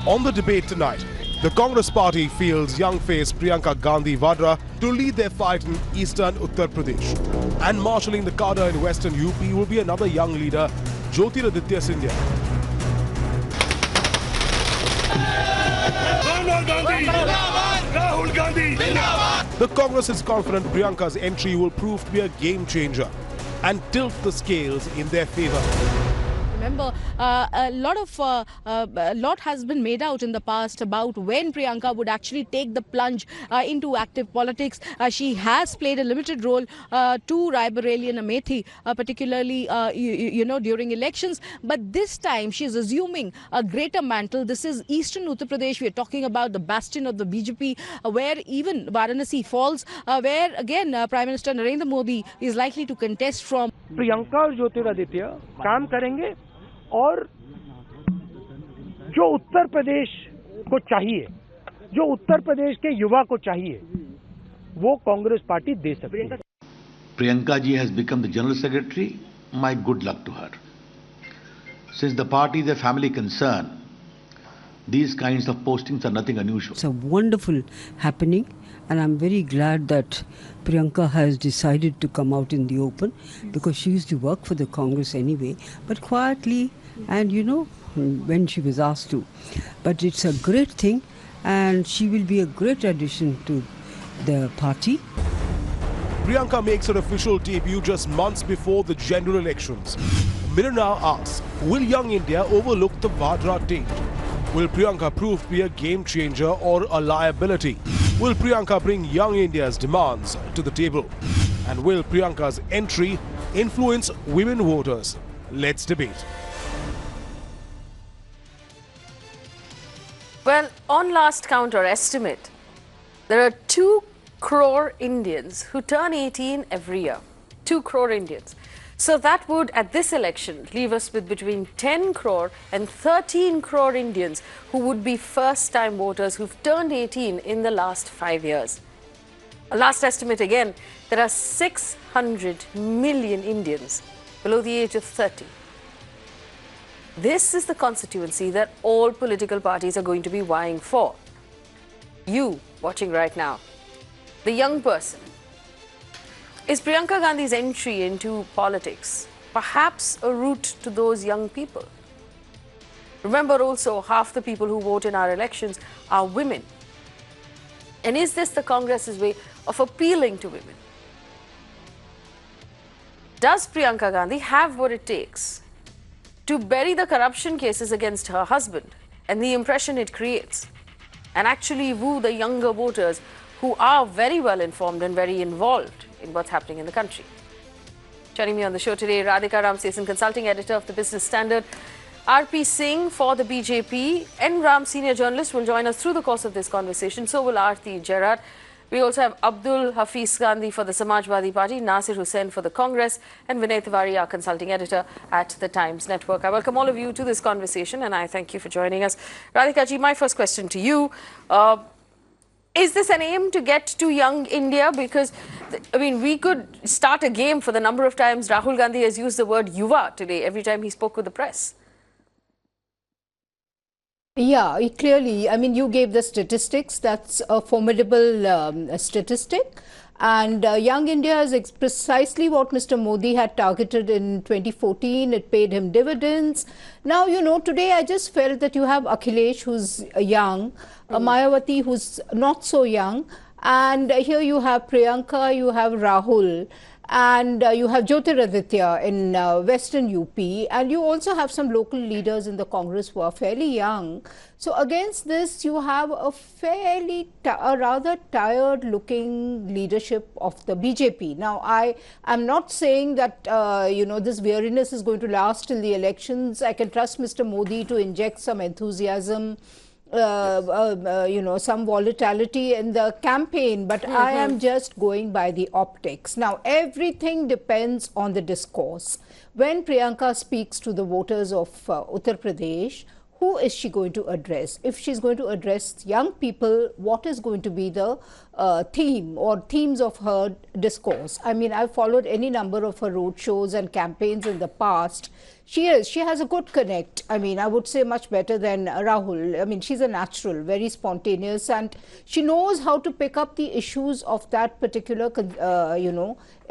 On the debate tonight, the Congress party fields young face Priyanka Gandhi Vadra to lead their fight in eastern Uttar Pradesh. And marshalling the cadre in western UP will be another young leader, Jyotiraditya Rahul Gandhi. The Congress is confident Priyanka's entry will prove to be a game changer and tilt the scales in their favour. Remember, a lot has been made out in the past about when Priyanka would actually take the plunge into active politics. She has played a limited role to Raebareli and Amethi, particularly during elections. But this time she is assuming a greater mantle. This is eastern Uttar Pradesh. We are talking about the bastion of the BJP, where even Varanasi falls, where again Prime Minister Narendra Modi is likely to contest from. Priyanka और ज्योतिरादित्य काम करेंगे और जो उत्तर प्रदेश को चाहिए, जो उत्तर प्रदेश के युवा को चाहिए, वो कांग्रेस पार्टी दे सकती है. Priyanka ji has become the General Secretary. My good luck to her. Since the party is a family concern, these kinds of postings are nothing unusual. It's a wonderful happening, and I'm very glad that Priyanka has decided to come out in the open, because she used to work for the Congress anyway, but quietly and when she was asked to. But it's a great thing, and she will be a great addition to the party. Priyanka makes her official debut just months before the general elections. Mirror now asks, will young India overlook the Vadra date? Will Priyanka prove to be a game changer or a liability? Will Priyanka bring young India's demands to the table? And will Priyanka's entry influence women voters? Let's debate. Well, on last count or estimate, there are 2 crore Indians who turn 18 every year. 2 crore Indians. So that would, at this election, leave us with between 10 crore and 13 crore Indians who would be first-time voters who've turned 18 in the last 5 years. A last estimate again, there are 600 million Indians below the age of 30. This is the constituency that all political parties are going to be vying for. You, watching right now, the young person. Is Priyanka Gandhi's entry into politics perhaps a route to those young people? Remember also, half the people who vote in our elections are women. And is this the Congress's way of appealing to women? Does Priyanka Gandhi have what it takes to bury the corruption cases against her husband and the impression it creates, and actually woo the younger voters who are very well informed and very involved in what's happening in the country? Joining me on the show today, Radhika Ramsesan, consulting editor of the Business Standard, R.P. Singh for the BJP, N. Ram, senior journalist, will join us through the course of this conversation. So will Aarti Gerard. We also have Abdul Hafiz Gandhi for the Samajwadi Party, Nasir Hussain for the Congress, and Vinay Tiwari, our consulting editor at the Times Network. I welcome all of you to this conversation, and I thank you for joining us. Radhika ji, my first question to you. Is this an aim to get to young India? Because, I mean, we could start a game for the number of times Rahul Gandhi has used the word yuva today, every time he spoke with the press. Yeah, clearly. I mean, you gave the statistics. That's a formidable statistic. And Young India is precisely what Mr. Modi had targeted in 2014. It paid him dividends. Now, today I just felt that you have Akhilesh, who's young, Mayawati, who's not so young. And here you have Priyanka, you have Rahul. And you have Jyotiraditya in western UP, and you also have some local leaders in the Congress who are fairly young. So against this, you have a rather tired looking leadership of the BJP. Now, I am not saying that, this weariness is going to last till the elections. I can trust Mr. Modi to inject some enthusiasm, some volatility in the campaign, but I am just going by the optics. Now, everything depends on the discourse. When Priyanka speaks to the voters of Uttar Pradesh, who is she going to address? If she's going to address young people, what is going to be the theme or themes of her discourse? I mean, I've followed any number of her road shows and campaigns in the past. She is. She has a good connect. I mean, I would say much better than Rahul. I mean, she's a natural, very spontaneous, and she knows how to pick up the issues of that particular,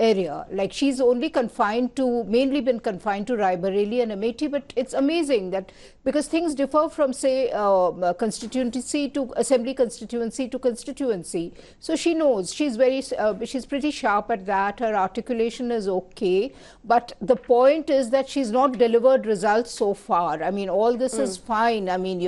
area. Like, she's only mainly been confined to Raebareli and Amethi, but it's amazing that because things differ from, say, constituency to assembly constituency to constituency. So she knows. She's pretty sharp at that. Her articulation is okay, but the point is that she's not delivered results so far. I mean, all this is fine. I mean,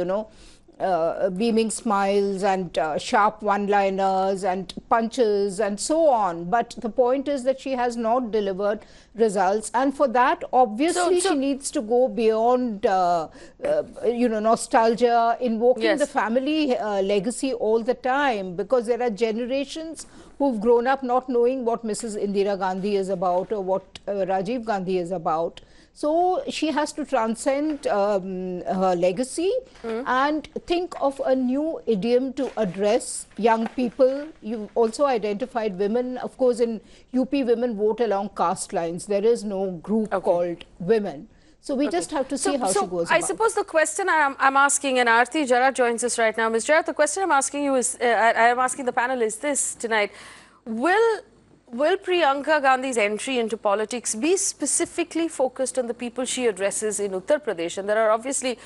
beaming smiles and sharp one-liners and punches and so on. But the point is that she has not delivered results, and for that, obviously, she needs to go beyond, nostalgia, invoking the family legacy all the time, because there are generations who've grown up not knowing what Mrs. Indira Gandhi is about or what Rajiv Gandhi is about. So she has to transcend her legacy and think of a new idiom to address young people. You've also identified women. Of course, in UP, women vote along caste lines. There is no group called women. So we just have to see how she goes about. I suppose the question I'm asking, and Aarti Jara joins us right now. Ms. Jara, the question I'm asking you is, I am asking the panel is this tonight. Will Priyanka Gandhi's entry into politics be specifically focused on the people she addresses in Uttar Pradesh? And there are obviously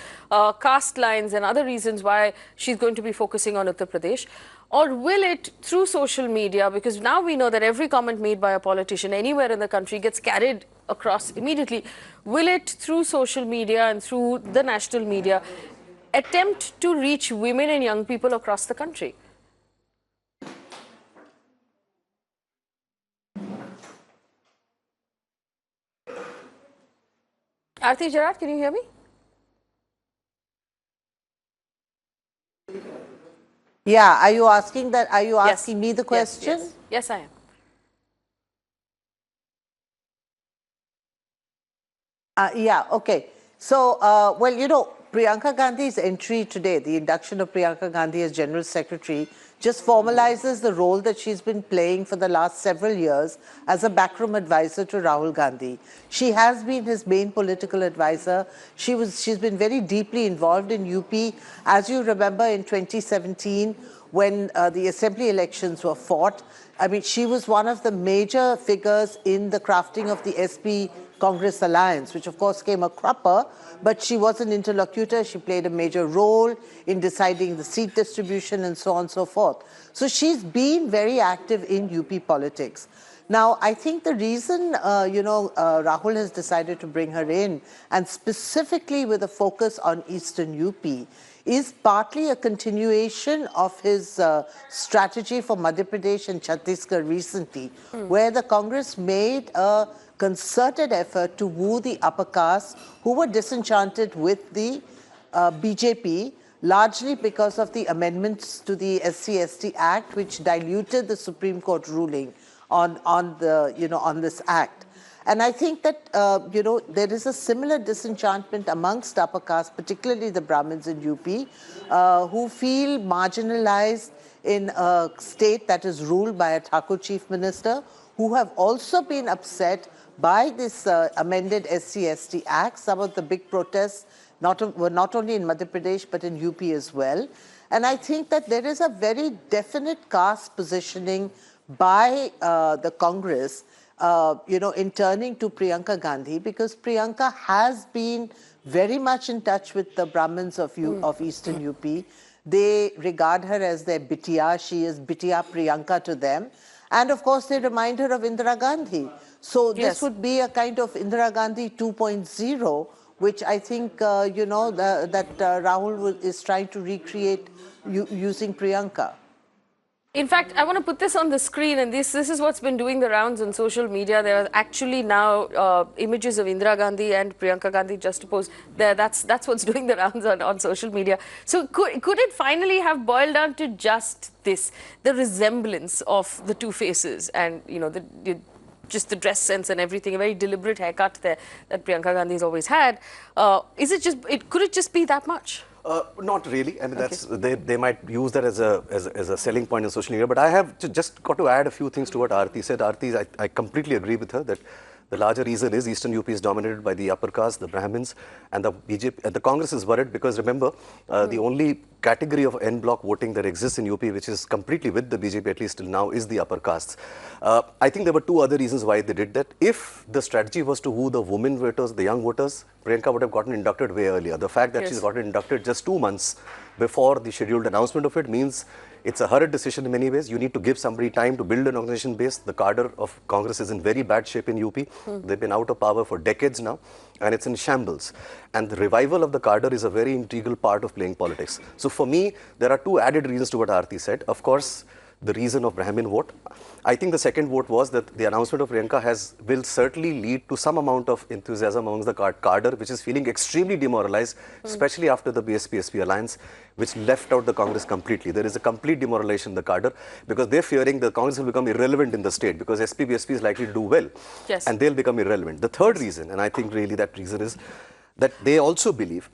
caste lines and other reasons why she's going to be focusing on Uttar Pradesh. Or will it, through social media, because now we know that every comment made by a politician anywhere in the country gets carried across immediately, will it, through social media and through the national media, attempt to reach women and young people across the country? Aarti Gerard, can you hear me? Yeah, are you asking that? Are you asking me the question? Yes, I am. Yeah, okay. So, Priyanka Gandhi's entry today, the induction of Priyanka Gandhi as General Secretary, just formalizes the role that she's been playing for the last several years as a backroom advisor to Rahul Gandhi. She has been his main political advisor. She's been very deeply involved in UP. As you remember, in 2017, when the assembly elections were fought, I mean, she was one of the major figures in the crafting of the SP Congress alliance, which of course came a cropper, but she was an interlocutor. She played a major role in deciding the seat distribution and so on and so forth. So she's been very active in UP politics. Now, I think the reason, Rahul has decided to bring her in, and specifically with a focus on Eastern UP, is partly a continuation of his strategy for Madhya Pradesh and Chhattisgarh recently, where the Congress made a concerted effort to woo the upper caste who were disenchanted with the BJP, largely because of the amendments to the SC/ST Act, which diluted the Supreme Court ruling on this act. And I think that, there is a similar disenchantment amongst upper caste, particularly the Brahmins in UP, who feel marginalized in a state that is ruled by a Thakur chief minister, who have also been upset by this amended SC/ST Act. Some of the big protests were not only in Madhya Pradesh, but in UP as well. And I think that there is a very definite caste positioning by the Congress, in turning to Priyanka Gandhi, because Priyanka has been very much in touch with the Brahmins of Eastern UP. They regard her as their Bitiya. She is Bitiya Priyanka to them. And of course, they remind her of Indira Gandhi. So this would be a kind of Indira Gandhi 2.0, which I think, that Rahul is trying to recreate using Priyanka. In fact, I want to put this on the screen, and this is what's been doing the rounds on social media. There are actually now images of Indira Gandhi and Priyanka Gandhi juxtaposed there. That's what's doing the rounds on social media. So could it finally have boiled down to just this, the resemblance of the two faces, and just the dress sense and everything, a very deliberate haircut there that Priyanka Gandhi's always had. Could it just be that much? Not really. I mean, they might use that as a selling point in social media. But I have just got to add a few things to what Aarti said. Aarti, I completely agree with her that The larger reason is Eastern UP is dominated by the upper caste, the Brahmins, and the BJP. The Congress is worried because remember, the only category of en bloc voting that exists in UP, which is completely with the BJP at least till now, is the upper castes. I think there were two other reasons why they did that. If the strategy was to woo the women voters, the young voters, Priyanka would have gotten inducted way earlier. The fact that she's gotten inducted just 2 months before the scheduled announcement of it means it's a hurried decision in many ways. You need to give somebody time to build an organization base. The cadre of Congress is in very bad shape in UP. They've been out of power for decades now, and it's in shambles. And the revival of the cadre is a very integral part of playing politics. So for me, there are two added reasons to what Aarti said. Of course, the reason of Brahmin vote. I think the second vote was that the announcement of Priyanka will certainly lead to some amount of enthusiasm amongst the cadre, which is feeling extremely demoralized, especially after the BSP-SP alliance, which left out the Congress completely. There is a complete demoralization in the cadre because they're fearing the Congress will become irrelevant in the state because SP-BSP is likely to do well, and they'll become irrelevant. The third reason, and I think really that reason is that they also believe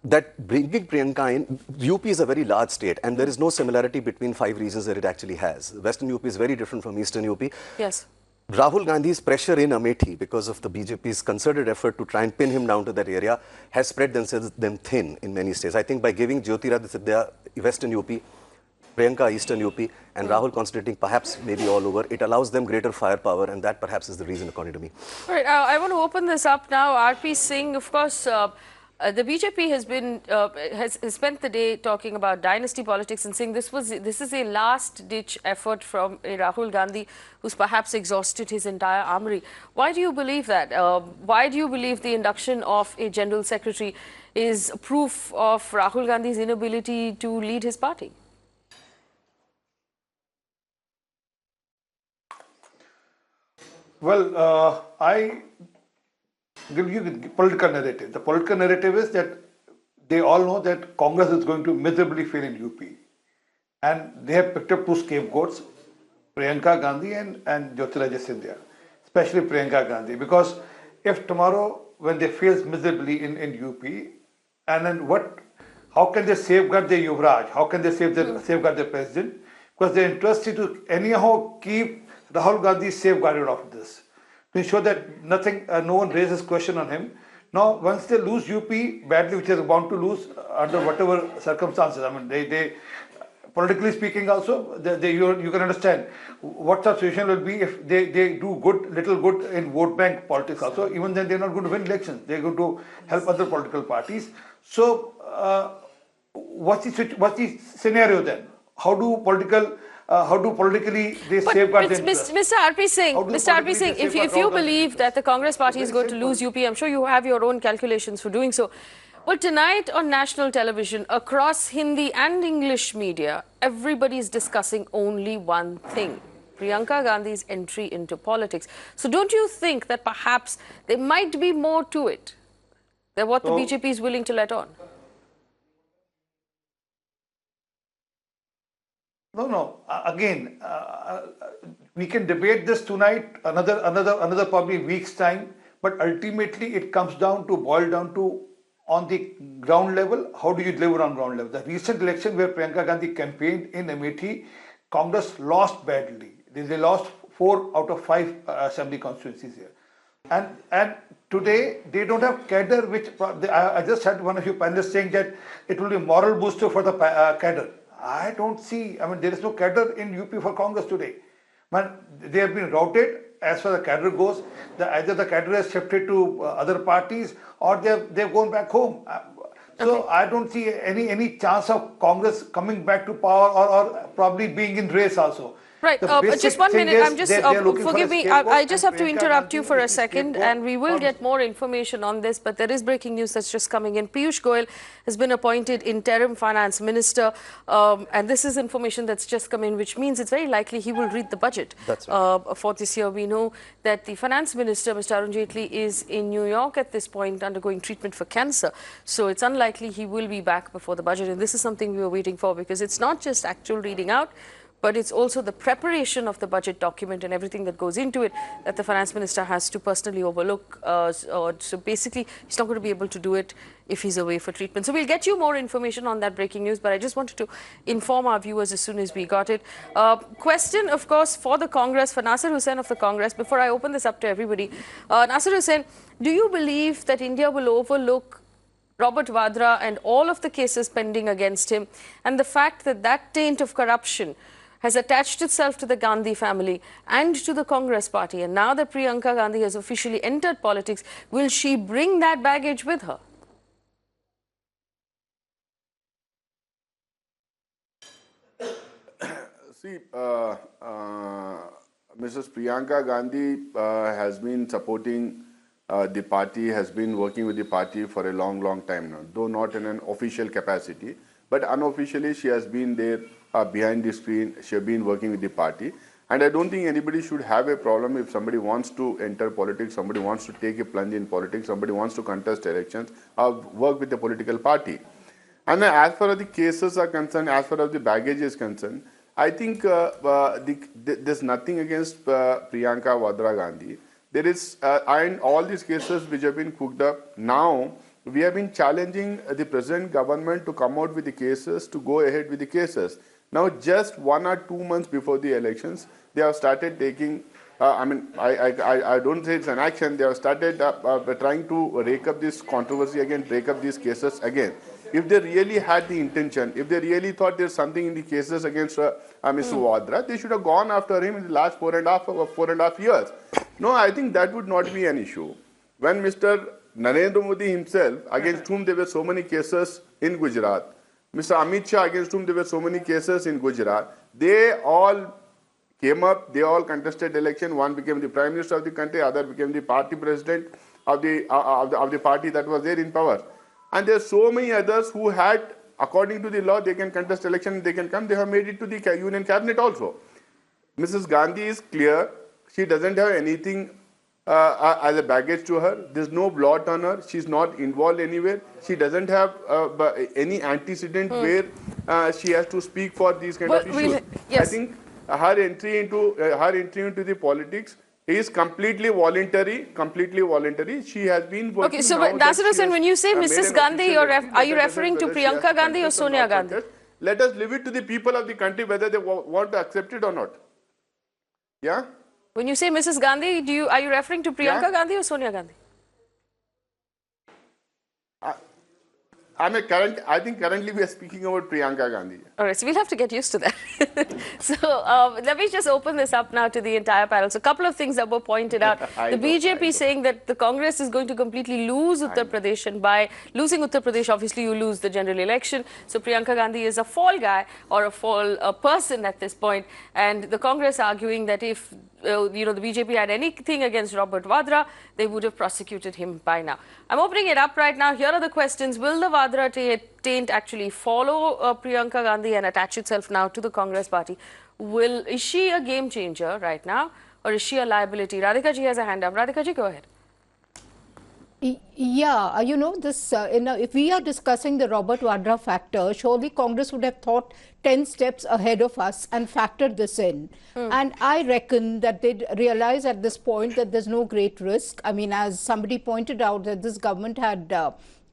that bringing Priyanka in, UP is a very large state and there is no similarity between 5 regions that it actually has. Western UP is very different from Eastern UP. Yes. Rahul Gandhi's pressure in Amethi because of the BJP's concerted effort to try and pin him down to that area has spread them thin in many states. I think by giving Jyotiraditya Western UP, Priyanka Eastern UP and Rahul concentrating perhaps maybe all over, it allows them greater firepower, and that perhaps is the reason according to me. All right, I want to open this up now. RP Singh, of course, the BJP has been has spent the day talking about dynasty politics and saying this is a last-ditch effort from a Rahul Gandhi who's perhaps exhausted his entire armory. Why do you believe that? Why do you believe the induction of a general secretary is proof of Rahul Gandhi's inability to lead his party? Well, I give you the political narrative. The political narrative is that they all know that Congress is going to miserably fail in UP. And they have picked up 2 scapegoats, Priyanka Gandhi and Jyotiraditya Scindia, especially Priyanka Gandhi. Because if tomorrow, when they fail miserably in UP, and then how can they safeguard their Yuvraj? How can they safeguard their president? Because their interest is to anyhow keep Rahul Gandhi safeguarded of this, to ensure that no one raises question on him. Now, once they lose UP badly, which is bound to lose under whatever circumstances, I mean, they politically speaking also, you can understand what the situation will be if they do little good in vote bank politics also. Even then, they're not going to win elections. They're going to help other political parties. So, what's the scenario then? How do politically they safeguard their interests? Mr. RP Singh, if you believe that the Congress party is going to lose UP, I'm sure you have your own calculations for doing so. But tonight on national television, across Hindi and English media, everybody is discussing only one thing: Priyanka Gandhi's entry into politics. So don't you think that perhaps there might be more to it than what the BJP is willing to let on? No. Again, we can debate this tonight, another probably week's time. But ultimately, it comes down to boil down to on the ground level. How do you deliver on ground level? The recent election where Priyanka Gandhi campaigned in Amethi, Congress lost badly. They lost 4 out of 5 assembly constituencies here, and today they don't have cadre. Which I just had one of you panelists saying that it will be a moral booster for the cadre. I don't see, I mean, there is no cadre in UP for Congress today. Man, they have been routed as far as the cadre goes. Either the cadre has shifted to other parties or they've gone back home. So I don't see any chance of Congress coming back to power or probably being in race also. Right, just 1 minute, I'm just, forgive me, I just have to interrupt you for a second and we will get more information on this, but there is breaking news that's just coming in. Piyush Goyal has been appointed interim finance minister and this is information that's just come in, which means it's very likely he will read the budget for this year. We know that the finance minister, Mr. Arun Jaitley, is in New York at this point undergoing treatment for cancer. So it's unlikely he will be back before the budget, and this is something we were waiting for because it's not just actual reading out, but it's also the preparation of the budget document and everything that goes into it that the finance minister has to personally overlook. So basically, he's not going to be able to do it if he's away for treatment. So we'll get you more information on that breaking news, but I just wanted to inform our viewers as soon as we got it. Question, of course, for the Congress, for Nasir Hussain of the Congress, before I open this up to everybody. Nasir Hussain, do you believe that India will overlook Robert Vadra and all of the cases pending against him, and the fact that that taint of corruption has attached itself to the Gandhi family and to the Congress party, and now that Priyanka Gandhi has officially entered politics, will she bring that baggage with her? See, Mrs. Priyanka Gandhi has been supporting the party, has been working with the party for a long, long time now, though not in an official capacity, but unofficially she has been there behind the screen. She has been working with the party, and I don't think anybody should have a problem if somebody wants to enter politics, somebody wants to take a plunge in politics, somebody wants to contest elections or work with the political party. And as far as the cases are concerned, as far as the baggage is concerned, I think there's nothing against Priyanka Vadra Gandhi. There is, and all these cases which have been cooked up, now we have been challenging the present government to come out with the cases, to go ahead with the cases. Now, just 1 or 2 months before the elections, they have started taking, I don't say it's an action, they have started trying to rake up this controversy again, rake up these cases again. If they really had the intention, if they really thought there's something in the cases against Mr. Vadra, they should have gone after him in the last 4.5 years. No, I think that would not be an issue. When Mr. Narendra Modi himself, against whom there were so many cases in Gujarat, Mr. Amit Shah, against whom there were so many cases in Gujarat, they all came up, they all contested election. One became the Prime Minister of the country, other became the party president of the party that was there in power. And there are so many others who had, according to the law, they can contest election, they can come. They have made it to the Union Cabinet also. Mrs. Gandhi is clear. She doesn't have anything as a baggage to her. There's no blot on her. She's not involved anywhere. She doesn't have any antecedent where she has to speak for these kind of issues. Yes. I think her entry into the politics is completely voluntary. She has been working. Okay, so Nasir Hussain, when you say Mrs. Gandhi, are you referring to Priyanka Gandhi or Sonia Gandhi? Let us leave it to the people of the country whether they want to accept it or not. Yeah. When you say Mrs. Gandhi, are you referring to Priyanka Gandhi or Sonia Gandhi? I think currently we are speaking about Priyanka Gandhi. All right, so we'll have to get used to that. So let me just open this up now to the entire panel. So a couple of things that were pointed out. The BJP saying that the Congress is going to completely lose Uttar Pradesh, and by losing Uttar Pradesh, obviously you lose the general election. So Priyanka Gandhi is a fall guy or a fall person at this point. And the Congress arguing that if the BJP had anything against Robert Vadra, they would have prosecuted him by now. I'm opening it up right now. Here are the questions. Will the Vadra taint actually follow Priyanka Gandhi and attach itself now to the Congress party? Is she a game changer right now, or is she a liability? Radhika ji has a hand up. Radhika ji, go ahead. Yeah, if we are discussing the Robert Vadra factor, surely Congress would have thought 10 steps ahead of us and factored this in. And I reckon that they'd realize at this point that there's no great risk. I mean, as somebody pointed out, that this government had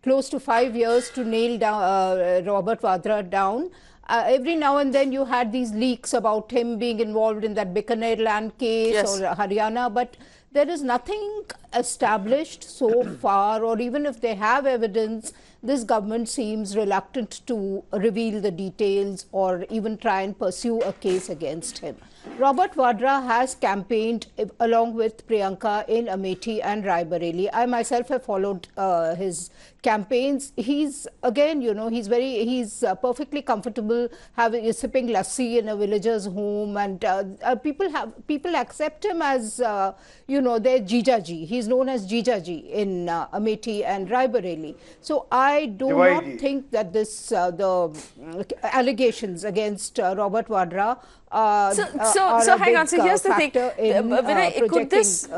close to 5 years to nail down Robert Vadra down. Every now and then you had these leaks about him being involved in that Bikaner land case or Haryana, but there is nothing established so far, or even if they have evidence, this government seems reluctant to reveal the details or even try and pursue a case against him. Robert Vadra has campaigned along with Priyanka in Amethi and Raebareli. I myself have followed his campaigns. He's again, he's perfectly comfortable sipping lassi in a villager's home, and people accept him as their Jijaji. He's known as Jijaji in Amethi and Raebareli. So I do not Jawai ji. think that the allegations against Robert Vadra So hang on. So here's the thing. Vinay,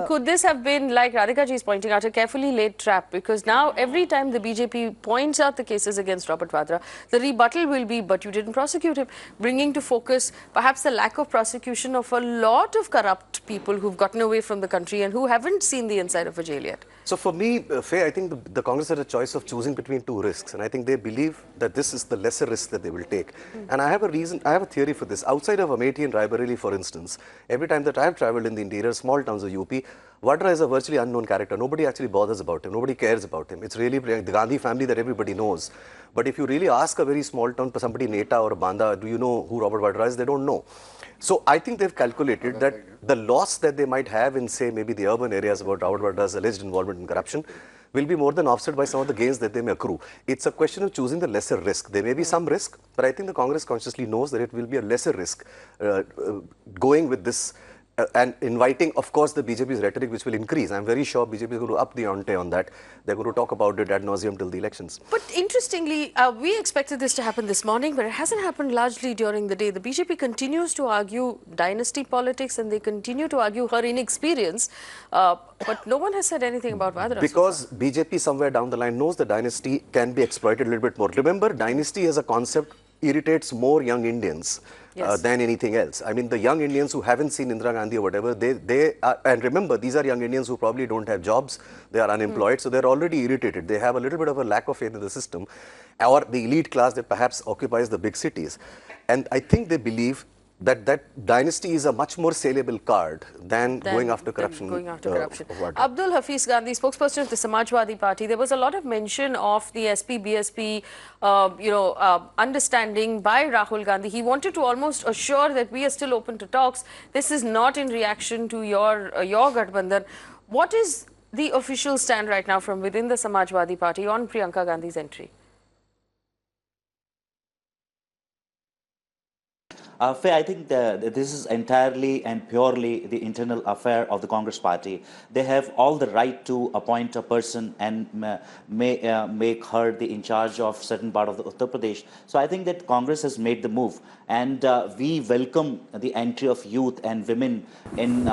Could this have been, like Radhika ji is pointing out, a carefully laid trap? Because now every time the BJP points out the cases against Robert Vadra, the rebuttal will be, but you didn't prosecute him, bringing to focus perhaps the lack of prosecution of a lot of corrupt people who've gotten away from the country and who haven't seen the inside of a jail yet. So for me, Faye, I think the Congress had a choice of choosing between two risks, and I think they believe that this is the lesser risk that they will take. And I have a theory for this. Outside of Amethi and Raebareli, for instance, every time that I have travelled in the interior, small towns of UP, Vadra is a virtually unknown character. Nobody actually bothers about him. Nobody cares about him. It's really the Gandhi family that everybody knows. But if you really ask a very small town, somebody in Eta or Banda, do you know who Robert Vadra is? They don't know. So I think they've calculated that the loss that they might have in, say, maybe the urban areas about Robert Vadra's alleged involvement in corruption will be more than offset by some of the gains that they may accrue. It's a question of choosing the lesser risk. There may be some risk, but I think the Congress consciously knows that it will be a lesser risk going with this and inviting, of course, the BJP's rhetoric, which will increase. I'm very sure BJP is going to up the ante on that. They're going to talk about it ad nauseum till the elections. But interestingly, we expected this to happen this morning, but it hasn't happened largely during the day. The BJP continues to argue dynasty politics and they continue to argue her inexperience, but no one has said anything about Vadra. Because so BJP somewhere down the line knows the dynasty can be exploited a little bit more. Remember, dynasty as a concept irritates more young Indians than anything else. I mean, the young Indians who haven't seen Indira Gandhi or whatever, they are, and remember, these are young Indians who probably don't have jobs, they are unemployed, so they're already irritated. They have a little bit of a lack of faith in the system, or the elite class that perhaps occupies the big cities. And I think they believe that dynasty is a much more saleable card than going after corruption. Abdul Hafiz Gandhi, spokesperson of the Samajwadi party, there was a lot of mention of the SP-BSP, understanding by Rahul Gandhi. He wanted to almost assure that we are still open to talks. This is not in reaction to your Gathbandhan. What is the official stand right now from within the Samajwadi party on Priyanka Gandhi's entry? Faye, I think this is entirely and purely the internal affair of the Congress party. They have all the right to appoint a person and make her in charge of certain part of the Uttar Pradesh. So I think that Congress has made the move, and we welcome the entry of youth and women in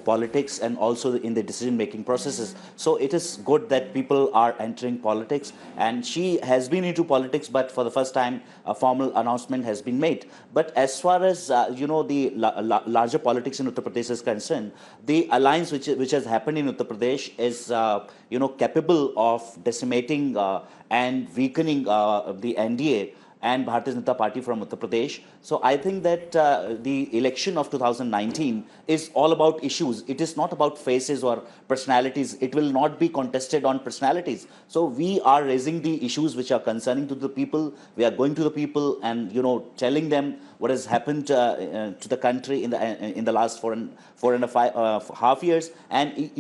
politics and also in the decision-making processes. So it is good that people are entering politics, and she has been into politics, but for the first time a formal announcement has been made. But as far as the larger politics in Uttar Pradesh is concerned, the alliance which has happened in Uttar Pradesh is capable of decimating and weakening the NDA and Bharatiya Janata Party from Uttar Pradesh. So I think that the election of 2019 is all about issues. It is not about faces or personalities. It will not be contested on personalities. So we are raising the issues which are concerning to the people. We are going to the people and telling them what has happened to the country in the last four and a half years. And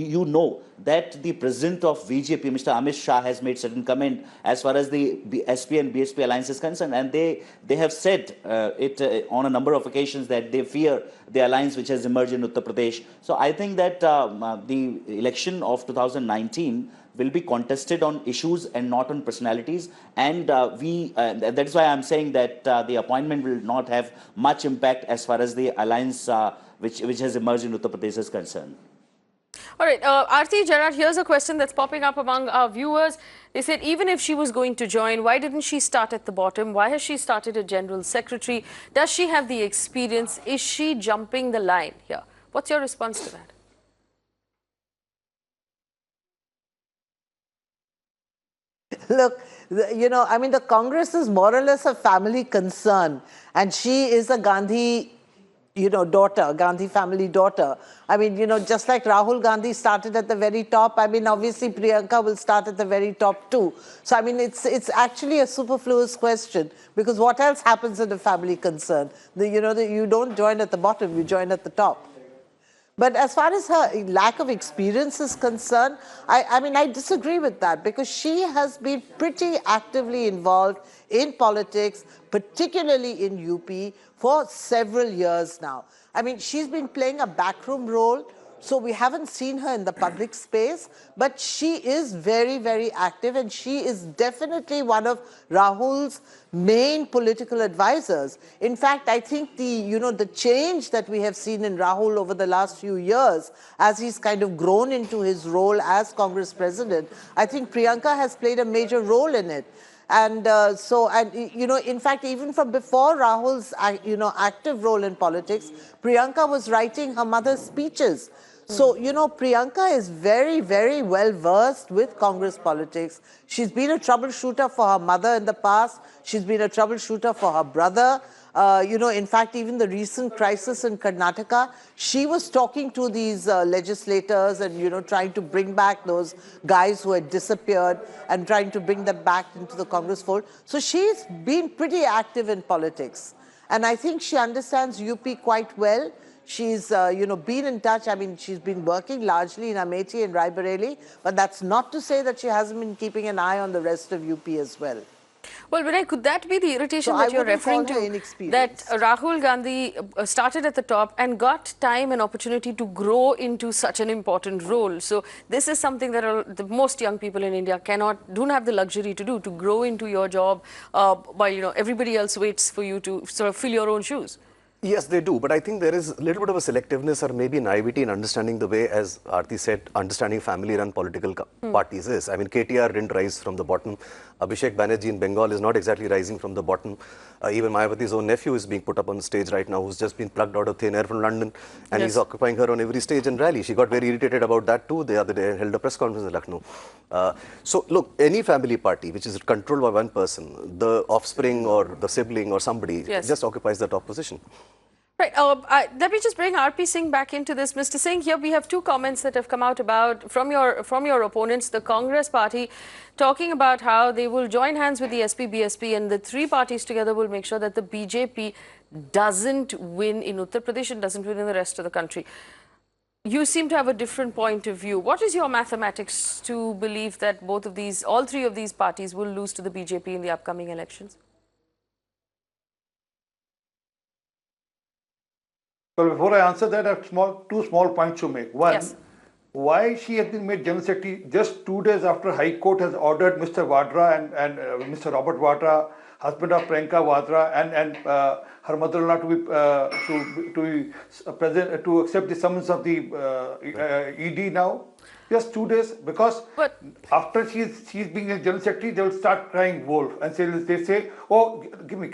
that the president of BJP, Mr. Amit Shah, has made certain comment as far as the SP and BSP alliance is concerned, and they have said it on a number of occasions that they fear the alliance which has emerged in Uttar Pradesh. So I think that the election of 2019 will be contested on issues and not on personalities, and that's why I'm saying that the appointment will not have much impact as far as the alliance which has emerged in Uttar Pradesh is concerned. All right, Aarti, Gerard, here's a question that's popping up among our viewers. They said, even if she was going to join, why didn't she start at the bottom? Why has she started as General Secretary? Does she have the experience? Is she jumping the line here? What's your response to that? Look, I mean, the Congress is more or less a family concern, and she is a Gandhi daughter, Gandhi family daughter. I mean, just like Rahul Gandhi started at the very top, I mean, obviously Priyanka will start at the very top too. So, I mean, it's actually a superfluous question, because what else happens in a family concern? You don't join at the bottom, you join at the top. But as far as her lack of experience is concerned, I mean, I disagree with that, because she has been pretty actively involved in politics, particularly in UP, for several years now. I mean, she's been playing a backroom role So we haven't seen her in the public space, but she is very, very active, and she is definitely one of Rahul's main political advisors. In fact, I think the change that we have seen in Rahul over the last few years, as he's kind of grown into his role as Congress president, I think Priyanka has played a major role in it. And in fact, even from before Rahul's, active role in politics, Priyanka was writing her mother's speeches. So, Priyanka is very, very well versed with Congress politics. She's been a troubleshooter for her mother in the past. She's been a troubleshooter for her brother. In fact, even the recent crisis in Karnataka, she was talking to these legislators and, trying to bring back those guys who had disappeared and trying to bring them back into the Congress fold. So she's been pretty active in politics. And I think she understands UP quite well. She's, been in touch. I mean, she's been working largely in Amethi and Raebareli, but that's not to say that she hasn't been keeping an eye on the rest of UP as well. Well, Vinay, could that be the irritation that you're referring to? That Rahul Gandhi started at the top and got time and opportunity to grow into such an important role. So this is something that the most young people in India don't have the luxury to do, to grow into your job while, everybody else waits for you to sort of fill your own shoes. Yes, they do. But I think there is a little bit of a selectiveness or maybe naivety in understanding the way, as Aarti said, understanding family-run political parties is. I mean, KTR didn't rise from the bottom. Abhishek Banerjee in Bengal is not exactly rising from the bottom. Even Mayawati's own nephew is being put up on the stage right now, who's just been plucked out of thin air from London. And he's occupying her on every stage and rally. She got very irritated about that too the other day and held a press conference in Lucknow. So, look, any family party which is controlled by one person, the offspring or the sibling or somebody just occupies the top position. Right. Let me just bring R.P. Singh back into this. Mr. Singh, here we have two comments that have come out from your opponents, the Congress party, talking about how they will join hands with the SP-BSP and the three parties together will make sure that the BJP doesn't win in Uttar Pradesh and doesn't win in the rest of the country. You seem to have a different point of view. What is your mathematics to believe that all three of these parties will lose to the BJP in the upcoming elections? Well, before I answer that, I have two small points to make. One, why she has been made General Secretary just 2 days after High Court has ordered Mr. Vadra and Mr. Robert Vadra, husband of Priyanka Vadra, and her mother-in-law to accept the summons of the ED now. Just 2 days, because after she's being a General Secretary, they will start crying wolf and they say, oh, give me,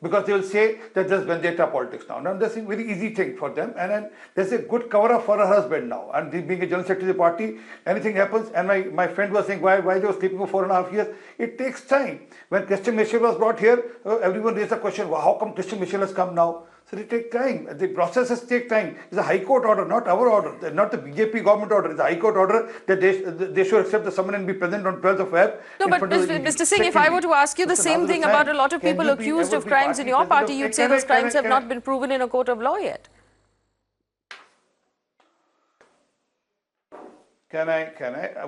because they will say that there's vendetta politics now. Now that's a very easy thing for them, and then there's a good cover-up for her husband now. And being a General Secretary of the party, anything happens. And my friend was saying why they were sleeping for 4.5 years. It takes time. When Christian Michel was brought here, everyone raised the question, well, how come Christian Michel has come now? So they take time. The processes take time. It's a High Court order, not our order, not the BJP government order. It's a High Court order that they should accept the summon and be present on 12th of Feb. No, but Mr. Singh, if I were to ask you the same thing about a lot of people accused of crimes in your party, you'd say those crimes have not been proven in a court of law yet. Can I?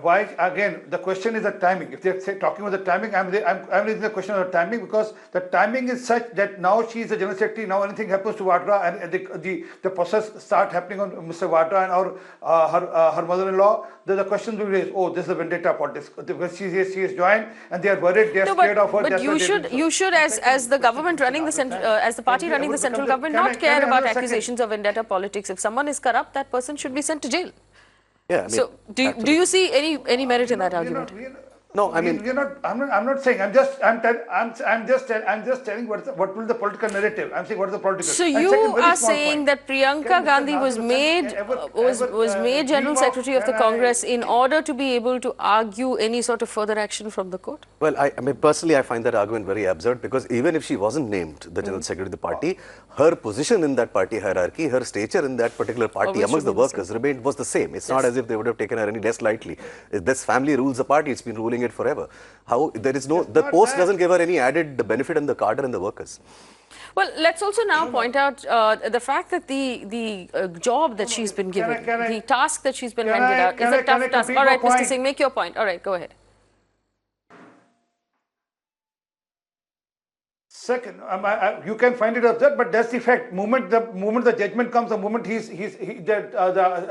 Why? Again, the question is the timing. If they're talking about the timing, I'm raising the question of the timing because the timing is such that now she is the General Secretary. Now anything happens to Vadra and the process start happening on Mr. Vadra and her mother-in-law. The question will be raised. Oh, this is a vendetta politics because she is joined and they are worried. They are scared of her. But you should, as the government running the as the party running the central government, not care about accusations of vendetta politics. If someone is corrupt, that person should be sent to jail. Yeah, I mean, so do you see any merit in that argument? No, I mean, I'm not saying. I'm just telling what will the political narrative. I'm saying what is the political. So you are saying that Priyanka Gandhi was made General Secretary of the Congress in order to be able to argue any sort of further action from the court? Well, I mean, personally, I find that argument very absurd because even if she wasn't named the General Secretary of the party, her position in that party hierarchy, her stature in that particular party amongst the workers was the same. It's not as if they would have taken her any less lightly. This family rules the party. It's been ruling it forever. How there is no the post doesn't give her any added benefit in the cadre and the workers. Well, let's also now point out the fact that the job that she's been given, the task that she's been handed out, is a tough task. All right, Mr. Singh, make your point. All right, go ahead. Second, you can find it absurd, but that's the fact. Moment the judgment comes, the moment the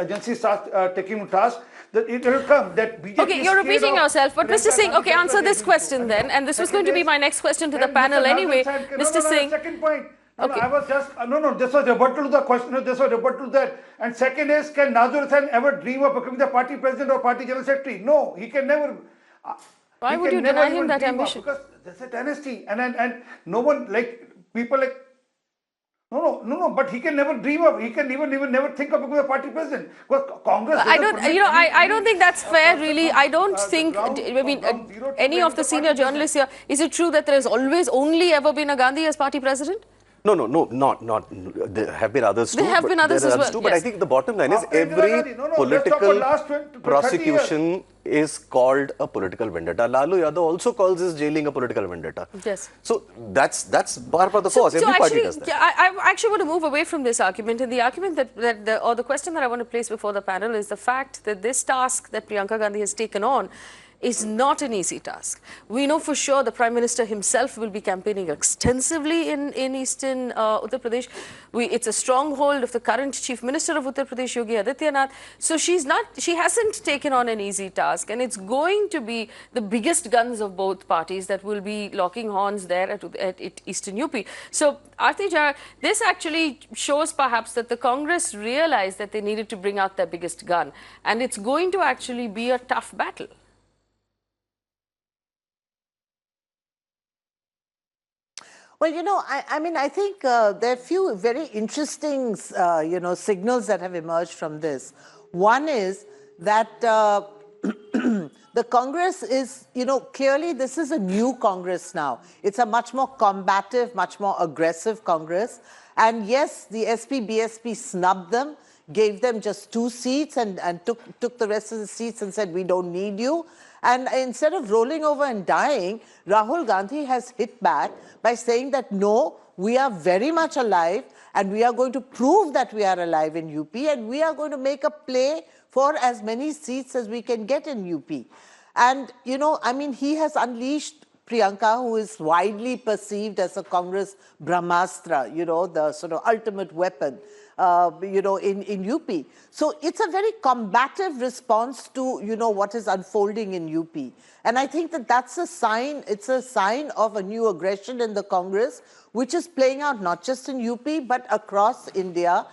agency starts taking him to task, that it will come. That BJP Okay, you're repeating yourself, but Mr. Singh, okay, answer this question then, and this was going to be my next question to the panel anyway. Mr. Singh. Second point. Okay. I was just, this was rebuttal to the question, this was rebuttal to that. And second is, can Nazrul Hussain ever dream of becoming the party president or party general secretary? No, he can never. Why would you deny him that ambition? Because there's a dynasty, and no one, like, people like, no, but he can never dream of, he can even never think of becoming a party president. Because Congress... I don't think that's fair, really. I don't think, I mean, any of the senior journalists here, is it true that there has always only ever been a Gandhi as party president? No, not. There have been others too. There have been others as well. But I think the bottom line is every political prosecution is called a political vendetta. Lalu Yadav also calls this jailing a political vendetta. Yes. So that's par for the course. Every party does that. I actually want to move away from this argument, and the argument or the question that I want to place before the panel is the fact that this task that Priyanka Gandhi has taken on is not an easy task. We know for sure the Prime Minister himself will be campaigning extensively in eastern Uttar Pradesh. It's a stronghold of the current Chief Minister of Uttar Pradesh, Yogi Adityanath. So she hasn't taken on an easy task, and it's going to be the biggest guns of both parties that will be locking horns there at eastern UP. So, Arti, this actually shows perhaps that the Congress realized that they needed to bring out their biggest gun, and it's going to actually be a tough battle. Well, I think there are a few very interesting, signals that have emerged from this. One is that the Congress is, clearly this is a new Congress now. It's a much more combative, much more aggressive Congress. And yes, the SP-BSP snubbed them, gave them just 2 seats and took the rest of the seats and said, we don't need you. And instead of rolling over and dying, Rahul Gandhi has hit back by saying that, no, we are very much alive and we are going to prove that we are alive in UP, and we are going to make a play for as many seats as we can get in UP. And, he has unleashed Priyanka, who is widely perceived as a Congress Brahmastra, the sort of ultimate weapon. In UP. So it's a very combative response to, what is unfolding in UP. And I think that that's a sign, it's a sign of a new aggression in the Congress, which is playing out not just in UP, but across India,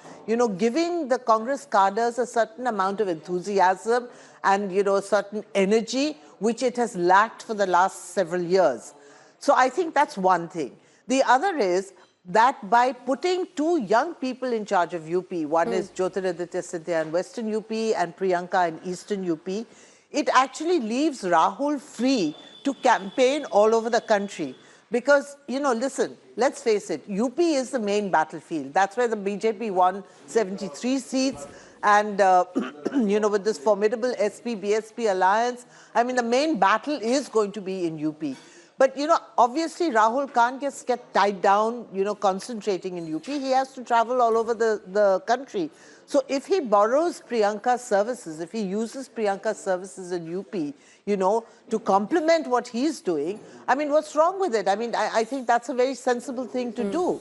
giving the Congress cadres a certain amount of enthusiasm and, a certain energy, which it has lacked for the last several years. So I think that's one thing. The other is that by putting 2 young people in charge of UP, one is Jyotiraditya Scindia in Western UP and Priyanka in Eastern UP, it actually leaves Rahul free to campaign all over the country. Because, listen, let's face it, UP is the main battlefield. That's where the BJP won 73 seats. And, with this formidable SP-BSP alliance, the main battle is going to be in UP. But, obviously Rahul can't just get tied down, concentrating in UP. He has to travel all over the country. So if he borrows Priyanka's services, if he uses Priyanka's services in UP, to complement what he's doing, what's wrong with it? I think that's a very sensible thing to do.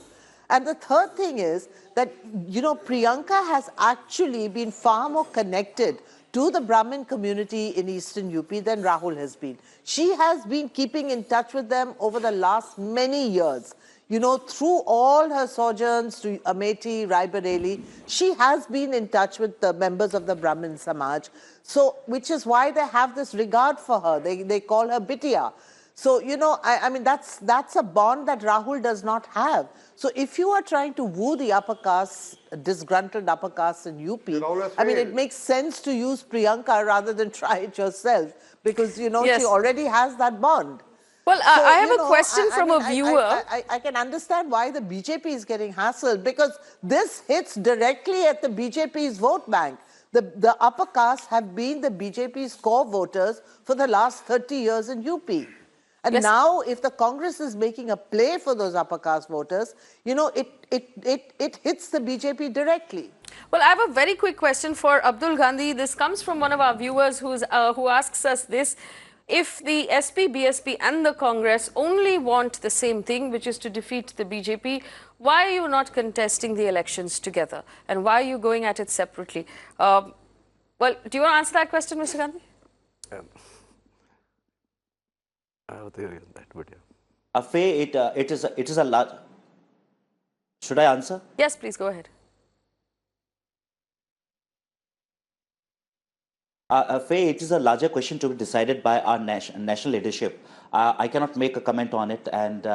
And the third thing is that, Priyanka has actually been far more connected to the Brahmin community in Eastern UP than Rahul has been. She has been keeping in touch with them over the last many years. Through all her sojourns to Amethi, Raebareli, she has been in touch with the members of the Brahmin Samaj. So, which is why they have this regard for her. They call her Bitiya. So, that's a bond that Rahul does not have. So, if you are trying to woo the upper caste, disgruntled upper caste in UP, it makes sense to use Priyanka rather than try it yourself, because, she already has that bond. Well, so, I have a question from a viewer. I can understand why the BJP is getting hassled, because this hits directly at the BJP's vote bank. The upper caste have been the BJP's core voters for the last 30 years in UP. And now, if the Congress is making a play for those upper caste voters, it hits the BJP directly. Well, I have a very quick question for Abdul Gandhi. This comes from one of our viewers who asks us this. if the SP, BSP and the Congress only want the same thing, which is to defeat the BJP, why are you not contesting the elections together? And why are you going at it separately? Well, do you want to answer that question, Mr. Gandhi? I have a theory on that, but yeah. Faye, it is a large... Should I answer? Yes, please go ahead. Faye, it is a larger question to be decided by our national leadership. I cannot make a comment on it, and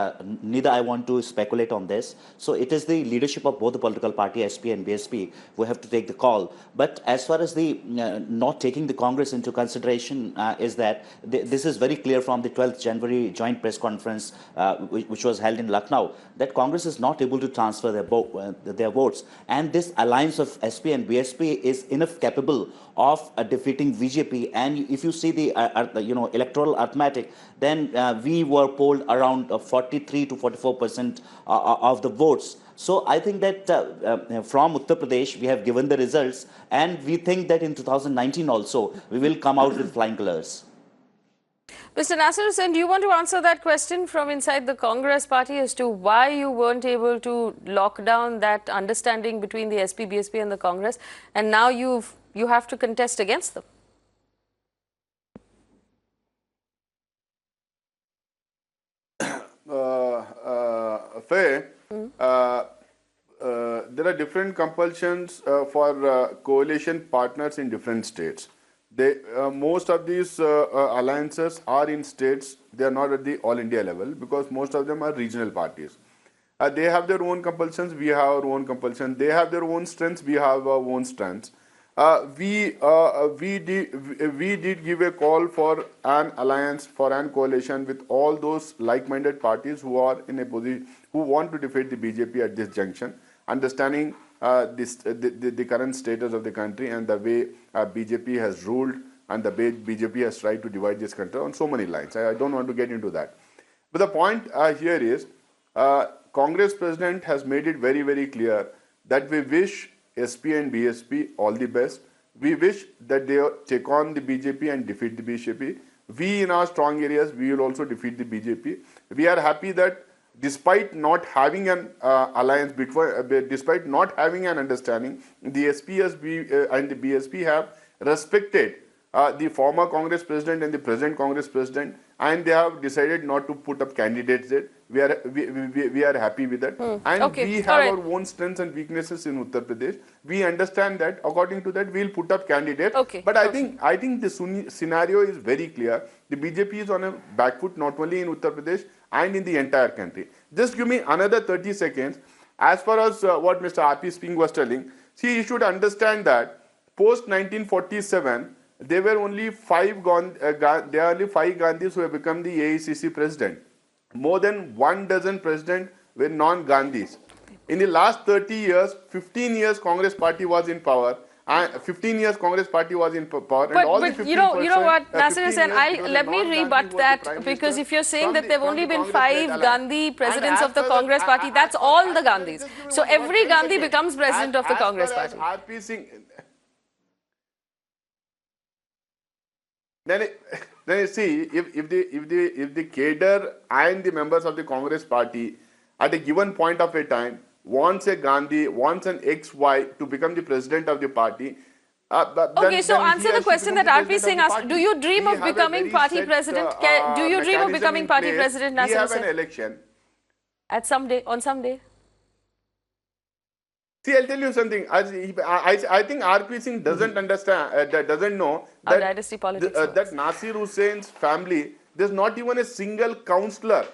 neither I want to speculate on this. So it is the leadership of both the political party, SP and BSP, who have to take the call. But as far as the not taking the Congress into consideration is that this is very clear from the 12th January joint press conference, which was held in Lucknow, that Congress is not able to transfer their votes. And this alliance of SP and BSP is enough capable of defeating BJP. And if you see the electoral arithmetic, then we were polled around 43 to 44% of the votes. So I think that from Uttar Pradesh, we have given the results, and we think that in 2019 also, we will come out with flying colors. Mr. Nasir Hussain, do you want to answer that question from inside the Congress party as to why you weren't able to lock down that understanding between the SP, BSP and the Congress, and now you have to contest against them? Faye, there are different compulsions for coalition partners in different states. Most of these alliances are in states, they are not at the all India level, because most of them are regional parties. They have their own compulsions, we have our own compulsions. They have their own strengths, we have our own strengths. We did give a call for an alliance, for an coalition with all those like-minded parties who are in a position, who want to defeat the BJP at this junction, understanding the current status of the country and the way BJP has ruled and the way BJP has tried to divide this country on so many lines. I don't want to get into that. But the point here is, Congress President has made it very, very clear that we wish SP and BSP all the best. We wish that they take on the BJP and defeat the BJP. We in our strong areas, we will also defeat the BJP. We are happy that despite not having an alliance, despite not having an understanding, the SP and the BSP have respected the former Congress President and the present Congress President, and they have decided not to put up candidates yet. We are happy with that. And we have our own strengths and weaknesses in Uttar Pradesh. We understand that. According to that, we'll put up candidates. But I think the scenario is very clear. The BJP is on a back foot, not only in Uttar Pradesh and in the entire country. Just give me another 30 seconds. As far as what Mr. R.P. Singh was telling, see, you should understand that post 1947, there were only five Gandhis who have become the AICC president. More than 12 presidents were non-Gandhis. In the last 30 years, 15 years Congress party was in power. 15 years Congress party was in power. But you know what, Nasir Hussain, let me rebut that, because if you're saying that there have only been 5 Gandhi presidents of the Congress party, that's all the Gandhis. So every Gandhi becomes president of the Congress party. R.P. Singh, then you see, if the cadre and the members of the Congress party at a given point of a time wants a Gandhi, wants an XY to become the president of the party. Okay, so answer the question that R.P. Singh asked. Do you dream of becoming party president? Do you dream of becoming party president, Nasir Hussain? We have an election. At some day, on some day? See, I'll tell you something. I think R.P. Singh doesn't understand, doesn't know that, Dynasty politics that Nasir Hussain's family, there's not even a single councillor.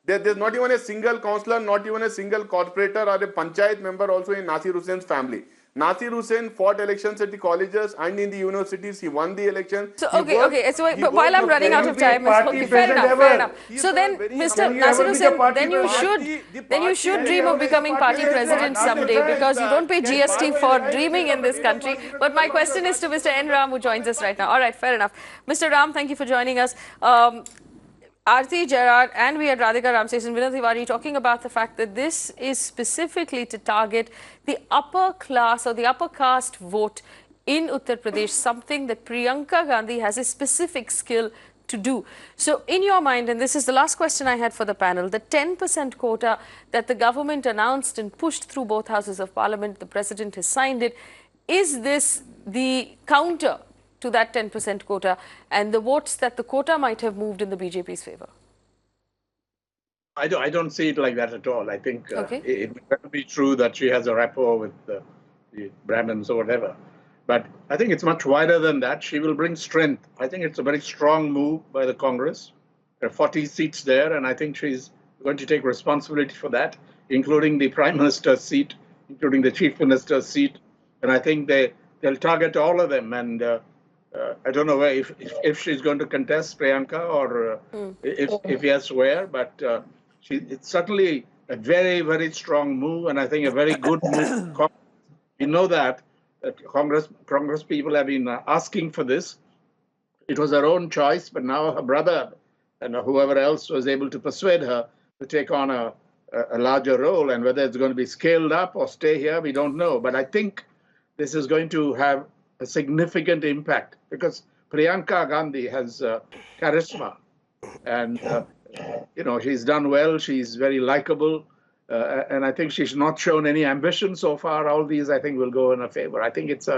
There's not even a single councillor, not even a single corporator or a panchayat member also in Nasir Hussain's family. Nasir Hussain fought elections at the colleges and in the universities. He won the election. So, but while I'm running out of time, fair enough. So then, Mr. Nasir Hussain, then you should dream of becoming party president someday, because you don't pay GST for dreaming in this country. But my question is to Mr. N. Ram, who joins us right now. All right, fair enough. Mr. Ram, thank you for joining us. Aarti Gerard and we had Radhika Ramses and Vinod Tiwari talking about the fact that this is specifically to target the upper class or the upper caste vote in Uttar Pradesh, something that Priyanka Gandhi has a specific skill to do. So in your mind, and this is the last question I had for the panel, the 10% quota that the government announced and pushed through both houses of parliament, the president has signed it. Is this the counter to that 10% quota and the votes that the quota might have moved in the BJP's favor? I don't see it like that at all. I think it may be true that she has a rapport with the Brahmins or whatever. But I think it's much wider than that. She will bring strength. I think it's a very strong move by the Congress. There are 40 seats there, and I think she's going to take responsibility for that, including the Prime Minister's seat, including the Chief Minister's seat. And I think they'll target all of them. And I don't know if she's going to contest Priyanka or if yes, where. But it's certainly a very, very strong move, and I think a very good move. We know that Congress people have been asking for this. It was her own choice, but now her brother and whoever else was able to persuade her to take on a larger role. And whether it's going to be scaled up or stay here, we don't know. But I think this is going to have a significant impact because Priyanka Gandhi has charisma, and she's done well. She's very likable. And I think she's not shown any ambition so far. All these, I think, will go in her favor. I think it's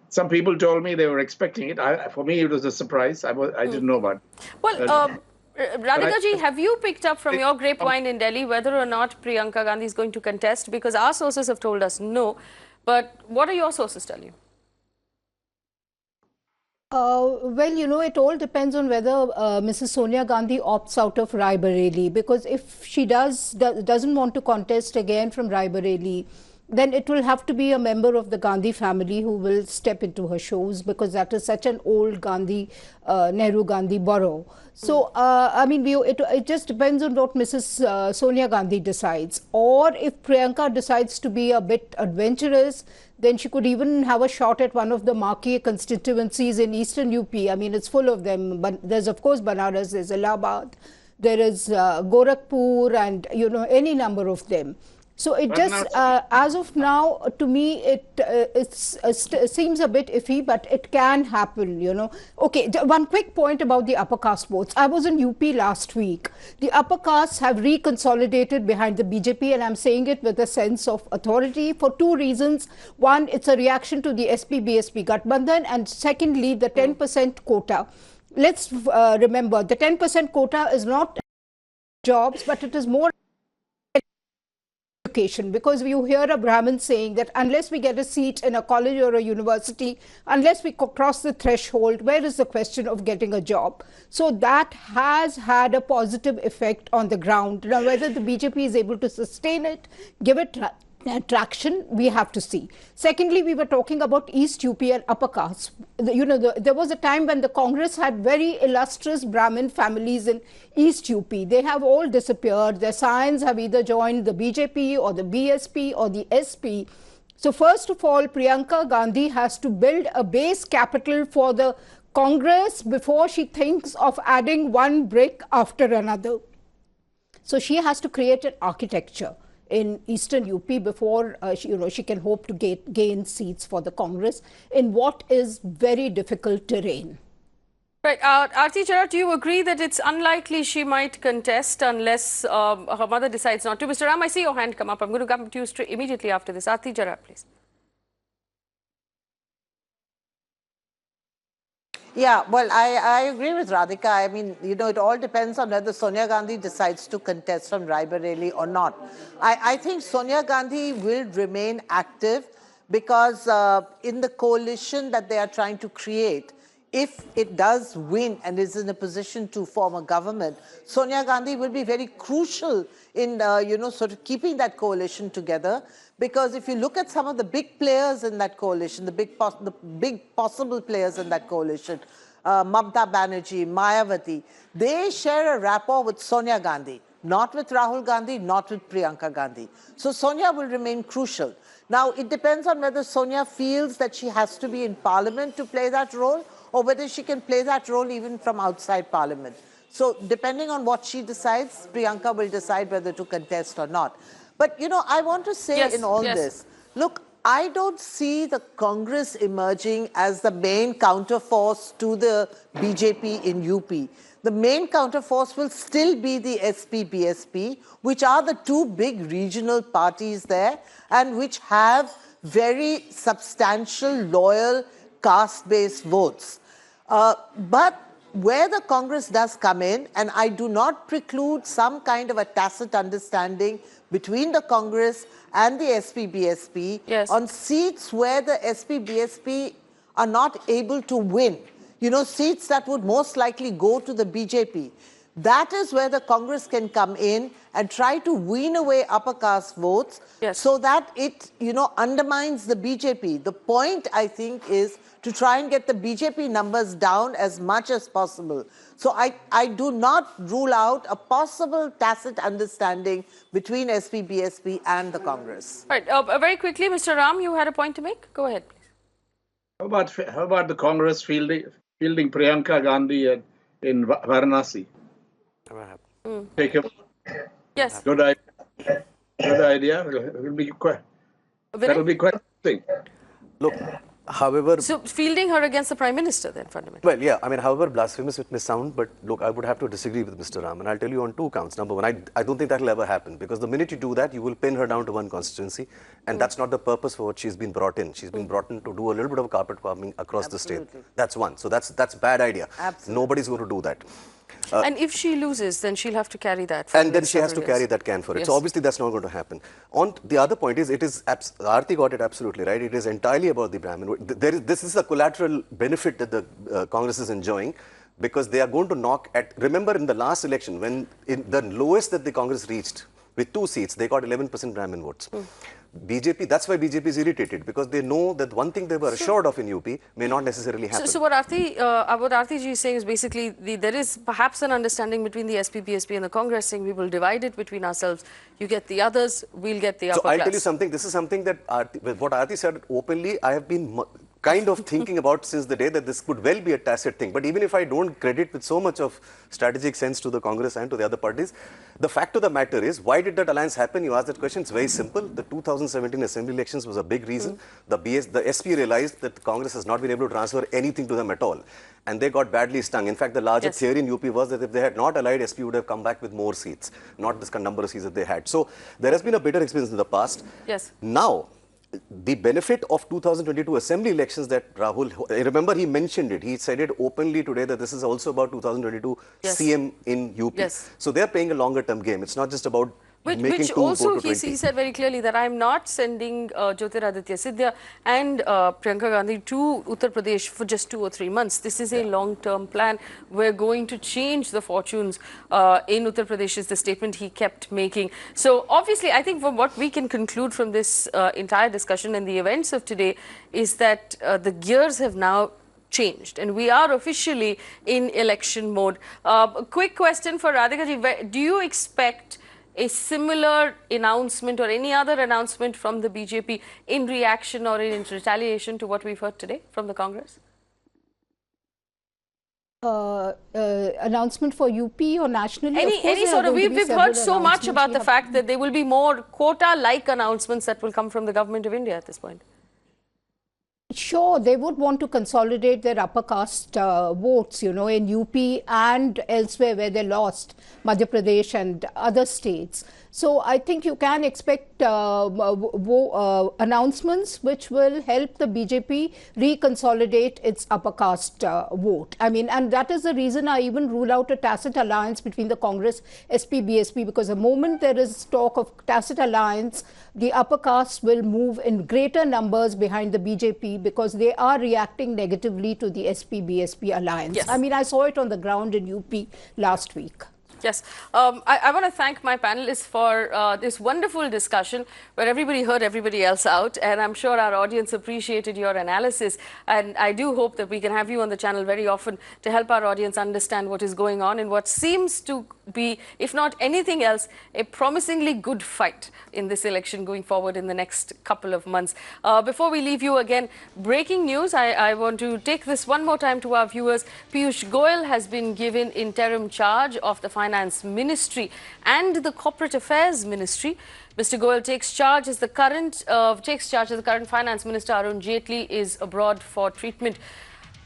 some people told me they were expecting it. For me, it was a surprise. I didn't know about it. Well, Radhika ji, have you picked up from your grapevine in Delhi whether or not Priyanka Gandhi is going to contest? Because our sources have told us no. But what are your sources telling you? Well, it all depends on whether Mrs. Sonia Gandhi opts out of Raebareli, because if she doesn't want to contest again from Raebareli, then it will have to be a member of the Gandhi family who will step into her shoes, because that is such an old Nehru Gandhi borough. So, I mean, it just depends on what Mrs. Sonia Gandhi decides. Or if Priyanka decides to be a bit adventurous, then she could even have a shot at one of the marquee constituencies in eastern UP. I mean, it's full of them. But there's, of course, Banaras, there's Allahabad, there is Gorakhpur, and, any number of them. So it just, as of now, to me, it seems a bit iffy, but it can happen, Okay, one quick point about the upper caste votes. I was in UP last week. The upper castes have reconsolidated behind the BJP, and I'm saying it with a sense of authority for two reasons. One, it's a reaction to the SP-BSP Gathbandhan, and secondly, the 10% quota. Let's remember, the 10% quota is not jobs, but it is more education, because you hear a Brahmin saying that unless we get a seat in a college or a university, unless we cross the threshold, where is the question of getting a job? So that has had a positive effect on the ground. Now, whether the BJP is able to sustain it, give it traction, we have to see. Secondly, we were talking about East UP and upper caste. There was a time when the Congress had very illustrious Brahmin families in East UP. They have all disappeared. Their scions have either joined the BJP or the BSP or the SP. So first of all, Priyanka Gandhi has to build a base capital for the Congress before she thinks of adding one brick after another. So she has to create an architecture in eastern UP before she can hope to gain seats for the Congress in what is very difficult terrain. Right. Aarti Chara, do you agree that it's unlikely she might contest unless her mother decides not to? Mr. Ram, I see your hand come up. I'm going to come to you immediately after this. Aarti Chara, please. Yeah, well, I agree with Radhika. I mean, it all depends on whether Sonia Gandhi decides to contest from Raebareli or not. I think Sonia Gandhi will remain active because in the coalition that they are trying to create, if it does win and is in a position to form a government, Sonia Gandhi will be very crucial in, sort of keeping that coalition together. Because if you look at some of the big players in that coalition, the big possible players in that coalition, Mamata Banerjee, Mayawati, they share a rapport with Sonia Gandhi, not with Rahul Gandhi, not with Priyanka Gandhi. So Sonia will remain crucial. Now, it depends on whether Sonia feels that she has to be in parliament to play that role, or whether she can play that role even from outside parliament. So depending on what she decides, Priyanka will decide whether to contest or not. But, I want to say in all this, look, I don't see the Congress emerging as the main counterforce to the BJP in UP. The main counterforce will still be the SP-BSP, which are the two big regional parties there and which have very substantial, loyal, caste-based votes. But where the Congress does come in, and I do not preclude some kind of a tacit understanding between the Congress and the SP-BSP on seats where the SP-BSP are not able to win, seats that would most likely go to the BJP. That is where the Congress can come in and try to wean away upper caste votes so that it, undermines the BJP. The point, I think, is to try and get the BJP numbers down as much as possible. So I do not rule out a possible tacit understanding between SP-BSP and the Congress. Right. Very quickly, Mr. Ram, you had a point to make? Go ahead, please. How about the Congress fielding Priyanka Gandhi in Varanasi? Take a good idea. Good idea. It'll be quite. That'll be quite interesting. Look, however... So, fielding her against the Prime Minister then, fundamentally? Well, yeah, I mean, however blasphemous it may sound, but look, I would have to disagree with Mr. Ram, and I'll tell you on two counts. Number one, I don't think that will ever happen, because the minute you do that, you will pin her down to one constituency, and that's not the purpose for what she's been brought in. She's been brought in to do a little bit of carpet bombing across the state. That's one. So that's a bad idea. Nobody's going to do that. And if she loses, then she'll have to carry that. And then she has to carry that can for it. So obviously that's not going to happen. On the other point is, Aarti got it absolutely right. It is entirely about the Brahmin. This is a collateral benefit that the Congress is enjoying, because they are going to knock at, remember in the last election, when in the lowest that the Congress reached, with 2 seats, they got 11% Brahmin votes. BJP, that's why BJP is irritated, because they know that one thing they were assured of in UP may not necessarily happen. So what Aarti ji is saying is basically there is perhaps an understanding between the SP-BSP and the Congress saying we will divide it between ourselves. You get the others, we'll get the upper class. So I'll tell you something. This is something that what Aarti said openly, I have been kind of thinking about since the day that this could well be a tacit thing. But even if I don't credit with so much of strategic sense to the Congress and to the other parties, the fact of the matter is, why did that alliance happen? You asked that question. It's very simple. The 2017 assembly elections was a big reason. The SP realized that the Congress has not been able to transfer anything to them at all. And they got badly stung. In fact, the larger theory in UP was that if they had not allied, SP would have come back with more seats, not this number of seats that they had. So there has been a bitter experience in the past. Now, the benefit of 2022 assembly elections that Rahul, remember he mentioned it, he said it openly today that this is also about 2022 CM in UP. So they're playing a longer term game. It's not just about Which also he said very clearly that I'm not sending Jyotiraditya Scindia and Priyanka Gandhi to Uttar Pradesh for just 2 or 3 months. This is a long-term plan. We're going to change the fortunes in Uttar Pradesh is the statement he kept making. So obviously, I think from what we can conclude from this entire discussion and the events of today is that the gears have now changed and we are officially in election mode. A quick question for Radhika ji, do you expect a similar announcement or any other announcement from the BJP in reaction or in retaliation to what we've heard today from the Congress? Announcement for UP or nationally? Any sort of, we've heard so much about the fact that there will be more quota-like announcements that will come from the government of India at this point. Sure, they would want to consolidate their upper caste votes, you know, in UP and elsewhere where they lost, Madhya Pradesh and other states. So I think you can expect announcements which will help the BJP reconsolidate its upper caste vote. I mean, and that is the reason I even rule out a tacit alliance between the Congress, SP, BSP, because the moment there is talk of tacit alliance, the upper caste will move in greater numbers behind the BJP because they are reacting negatively to the SP, BSP alliance. I mean, I saw it on the ground in UP last week. Yes, I want to thank my panelists for this wonderful discussion where everybody heard everybody else out, and I'm sure our audience appreciated your analysis, and I do hope that we can have you on the channel very often to help our audience understand what is going on in what seems to be, if not anything else, a promisingly good fight in this election going forward in the next couple of months. Before we leave you again, breaking news, I want to take this one more time to our viewers. Piyush Goyal has been given interim charge of the finance Finance Ministry and the Corporate Affairs Ministry. Mr. Goyal takes charge as the current Finance Minister. Arun Jaitley is abroad for treatment.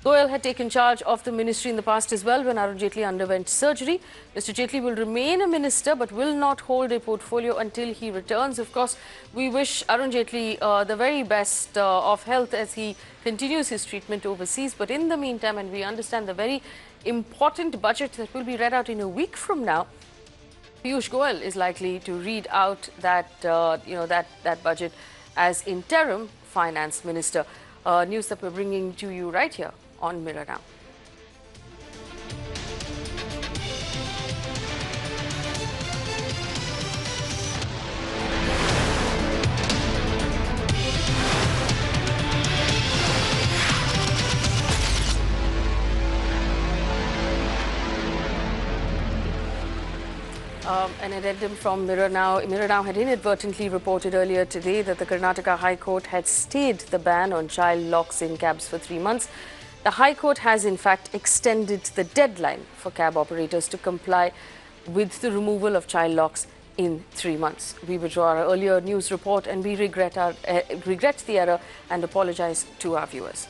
Goyal had taken charge of the ministry in the past as well when Arun Jaitley underwent surgery. Mr. Jaitley will remain a minister but will not hold a portfolio until he returns. Of course, we wish Arun Jaitley the very best of health as he continues his treatment overseas. But in the meantime, and we understand the very important budget that will be read out in a week from now, Piyush Goyal is likely to read out that that budget as interim finance minister. News that we're bringing to you right here on Mirror Now. An addendum from Mirror Now. Mirror Now had inadvertently reported earlier today that the Karnataka High Court had stayed the ban on child locks in cabs for 3 months. The High Court has in fact extended the deadline for cab operators to comply with the removal of child locks in 3 months. We withdraw our earlier news report and we regret the error and apologize to our viewers.